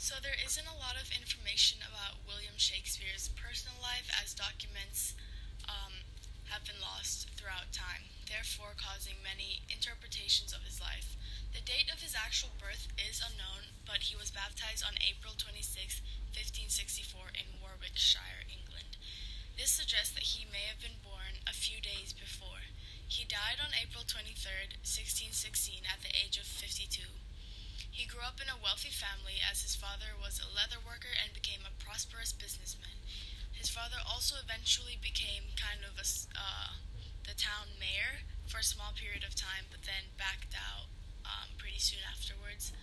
So there isn't a lot of information about William Shakespeare's personal life as documents have been lost throughout time, therefore causing many interpretations of his life. The date of his actual birth is unknown, but he was baptized on April 26, 1564 in Warwickshire, England. This suggests that he may have been born a few days before. He died on April 23, 1616 at the age of 52. He grew up in a wealthy family as his father was a leather worker and became a prosperous businessman. His father also eventually became the town mayor for a small period of time, but then backed out pretty soon afterwards.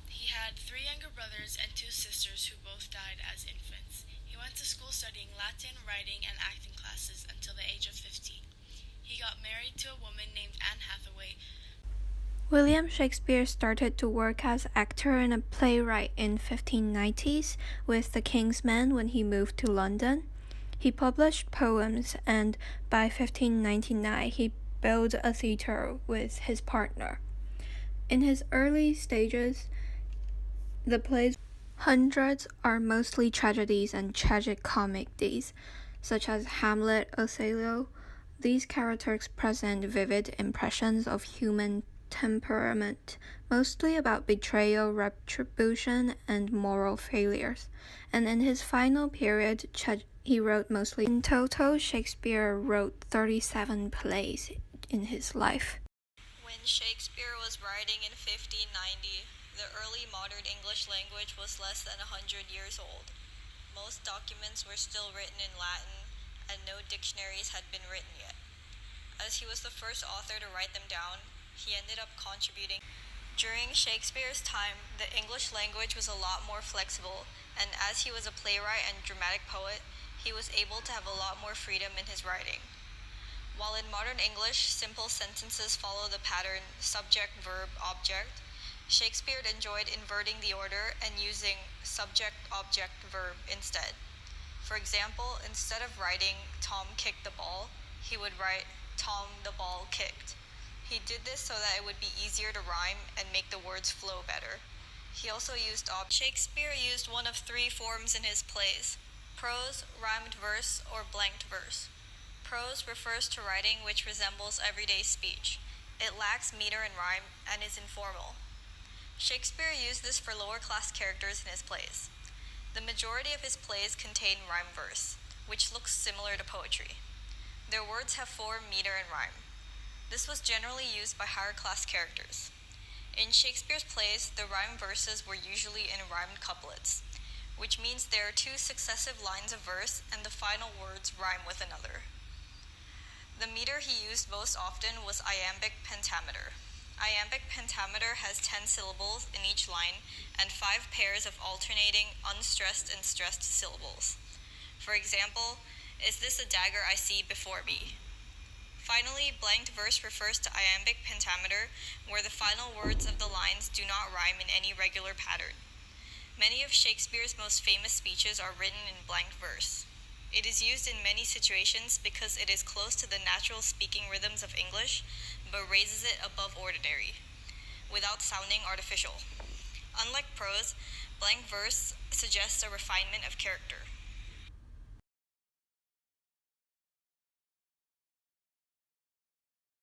He had three younger brothers and two sisters who both died as infants. He went to school studying Latin, writing, and acting classes until the age of 15. He got married to a woman named Anne Hathaway. William Shakespeare started to work as actor and a playwright in 1590s with The King's Men when he moved to London. He published poems, and by 1599 he built a theatre with his partner. In his early stages, the plays hundreds are mostly tragedies and tragic comedies, such as Hamlet, Othello. These characters present vivid impressions of human temperament, mostly about betrayal, retribution, and moral failures. And in his final period, he wrote mostly. In total, Shakespeare wrote 37 plays in his life. When Shakespeare was writing in 1590, the early modern English language was less than 100 years old. Most documents were still written in Latin, and no dictionaries had been written yet. As he was the first author to write them down, he ended up contributing. During Shakespeare's time, the English language was a lot more flexible, and as he was a playwright and dramatic poet, he was able to have a lot more freedom in his writing. While in modern English, simple sentences follow the pattern subject, verb, object, Shakespeare enjoyed inverting the order and using subject, object, verb instead. For example, instead of writing Tom kicked the ball, he would write Tom the ball kicked. He did this so that it would be easier to rhyme and make the words flow better. He also used Shakespeare used one of three forms in his plays: prose, rhymed verse, or blanked verse. Prose refers to writing which resembles everyday speech. It lacks meter and rhyme and is informal. Shakespeare used this for lower-class characters in his plays. The majority of his plays contain rhyme verse, which looks similar to poetry. Their words have form, meter, and rhyme. This was generally used by higher-class characters. In Shakespeare's plays, the rhyme verses were usually in rhymed couplets, which means there are two successive lines of verse and the final words rhyme with another. The meter he used most often was iambic pentameter. Iambic pentameter has 10 syllables in each line and 5 pairs of alternating unstressed and stressed syllables. For example, "Is this a dagger I see before me?" Finally, blanked verse refers to iambic pentameter, where the final words of the lines do not rhyme in any regular pattern. Many of Shakespeare's most famous speeches are written in blanked verse. It is used in many situations because it is close to the natural speaking rhythms of English, but raises it above ordinary, without sounding artificial. Unlike prose, blank verse suggests a refinement of character.